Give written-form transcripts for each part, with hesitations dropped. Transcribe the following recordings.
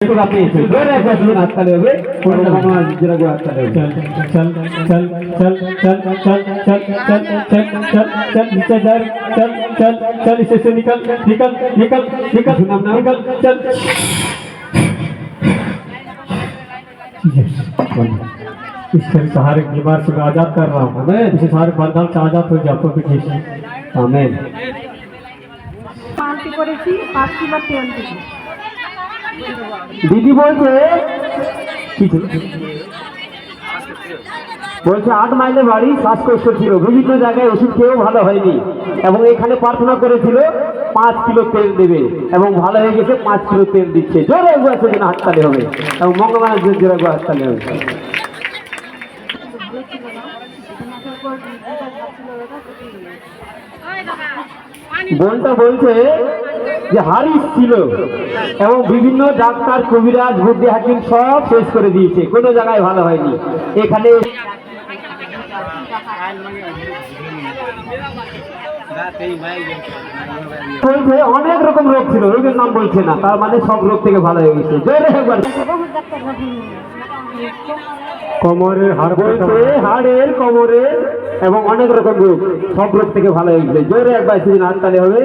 हातताली হবে हातताली चल चल चल चल चल चल चल चल चल चल चल नीचे जा चल चल चल इसे से निकल निकल निकल निकल निकल चल इसके सहारे बीमार से आजाद कर रहा हूँ मैं इसे सारे बंधन से आजाद हो जाओ तो ठीक है आमीन পালতি করেছি 5 কিলো তেল দিয়েছি দিদি বলছে বলছে 8 মাইলে বাড়ি শ্বাসকষ্ট ছিল বিভিন্ন জায়গায় ওষুধ খেয়েও ভালো হয়নি এবং এখানে প্রার্থনা করেছিল 5 কিলো তেল দেবে এবং ভালো হয়ে গেছে 5 কিলো তেল দিচ্ছে জোরে একবার সেদিন হাততালি হবে এবং মঙ্গলবার জোরে একবার হাততালি হবে বোনটা বলছে যে হারিস ছিল এবং বিভিন্ন ডাক্তার কবিরাজ বুদ্ধি হাকিম সব শেষ করে দিয়েছে কোনো জায়গায় ভালো হয়নি এখানে বলছে অনেক রকম রোগ ছিল রোগের নাম বলছে না তার মানে সব রোগ থেকে ভালো হয়ে গেছে জোরে একবার কোমরের হাড় বলছে হাড়ের কোমরের এবং অনেক রকম রোগ সব রোগ থেকে ভালো হয়ে গেছে জোরে একবার সেদিন হাততালি হবে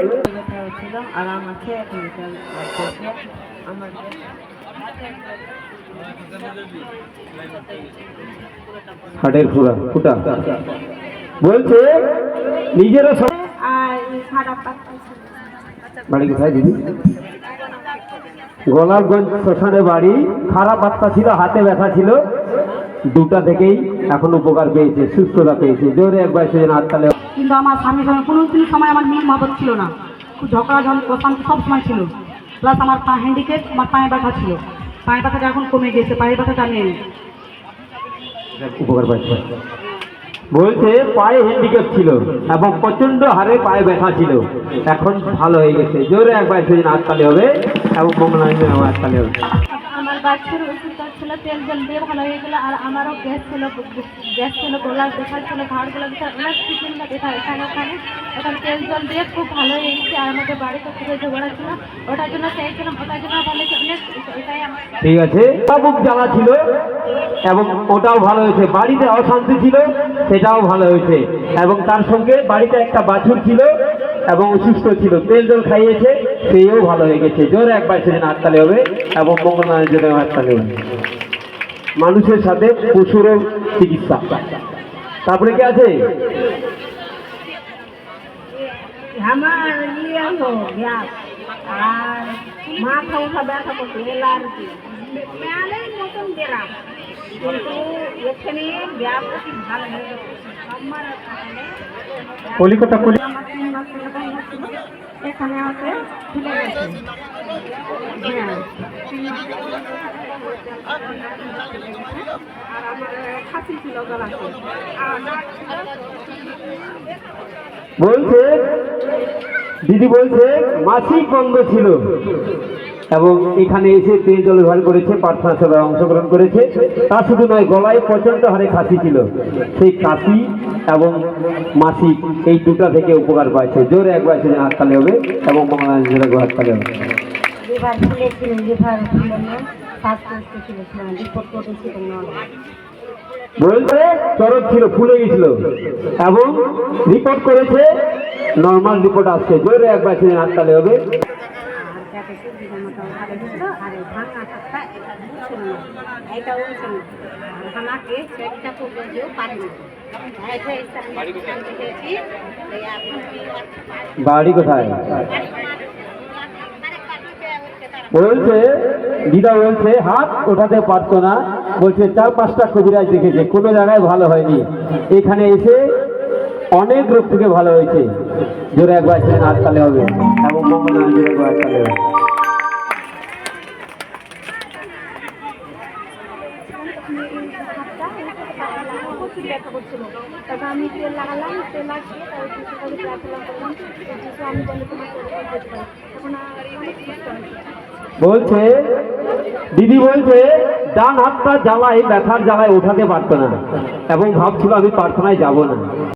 হাড়ের ফুটা বলছে নিজেরও বাড়ি কোথায় দিদি গোলাপগঞ্জ শ্মশানে বাড়ি খারাপ বার্তা ছিল হাতে ব্যথা ছিল দুটা থেকেই এখন উপকার পেয়েছে সুস্থতা পেয়েছে জোরে একবার সেদিন হাততালি কিন্তু আমার স্বামীর সঙ্গে কোনো সময় আমার মিল মহব্বত ছিল না খুব ঝগড়া অশান্তি সব সময় ছিল প্লাস আমার পা হ্যান্ডিক্যাপ আমার পায়ে ব্যথা ছিল পায়ে ব্যথাটা এখন কমে গেছে পায়ে ব্যথাটা নেই উপকার পাইছে বলছে পায়ে হ্যান্ডিক্যাপ ছিল এবং প্রচন্ড হারে পায়ে ব্যথা ছিল এখন ভালো হয়ে গেছে জোরে একবার সেদিন হাততালি হবে এবং মঙ্গলাঞ্জন হাততালি হবে আমার বাচ্চার ওষুধটা ছিল তেল জল দিয়ে ভালো হয়ে গেলো আর আমারও গ্যাস ছিল গোলার দেখা ছিল ঘাড়গুলো দেখা অনেক কিছুটা দেখা এখানে ওখানে এখন তেল জল দিয়ে খুব ভালো হয়ে গেছে আর আমাদের বাড়িতে খুবই ঝগড়া ছিল ওটার জন্য চাইছিলাম ওটার জন্য ভালো হয়েছে অনেক এটাই আমার ঠিক আছে বুক জ্বালা ছিল এবং ওটাও ভালো হয়েছে বাড়িতে অশান্তি ছিল সেটাও ভালো হয়েছে এবং তার সঙ্গে বাড়িতে একটা বাছুর ছিল এবং অসুস্থ ছিল তেল জল খাইয়েছে সেও ভালো হয়ে গেছে জোরে একবার সেদিন হাততালি হবে এবং মঙ্গলবারের জন্য হাততালি হবে মানুষের সাথে পশুরও চিকিৎসা তারপরে কি আছে আমার গ্যাস আর মাথা উঠা ব্যথা করছে এলার্জি মেয়ালের মতন গেলাম কিন্তু এখানে গ্যাস ভালো হয়ে গেছে কলিকাতা এখানে আছে খুলে গেছে আর আমার খাসি ছিল গলাতে বলছে দিদি বলছে মাসিক বন্ধ ছিল এবং এখানে এসে তেল জল ব্যবহার করেছে প্রার্থনা সভায় অংশগ্রহণ করেছে তা শুধু নয় গলায় প্রচন্ড হারে কাশি ছিল সেই কাশি এবং মাসিক এই দুটা থেকে উপকার পাইছে জোরে একবার সেদিন হাততালি হবে এবং মঙ্গলাঞ্জন হাততালি হবে বলছে চরক ছিল ফুলে গেছিল এবং রিপোর্ট করেছে নর্মাল রিপোর্ট আসছে জোরে একবার সেদিন হাততালি হবে বাড়ি কোথায় বলছে দিদা বলছে হাত ওঠাতে পারতো না বলছে 4-5টা কবিরাজ দেখেছে কোনো জায়গায় ভালো হয়নি এখানে এসে অনেক রোগ থেকে ভালো হয়েছে জোরে একবার হাততালি হবে এবং মঙ্গলাঞ্জন হাততালি হবে আমি তেল লাগালাম তেল লাগিয়ে আমি বলছে দিদি বলছে ডান হাতটা জ্বালায় ব্যথার জ্বালায় ওঠাতে পারতো না এবং ভাবছিল আমি প্রার্থনায় যাব না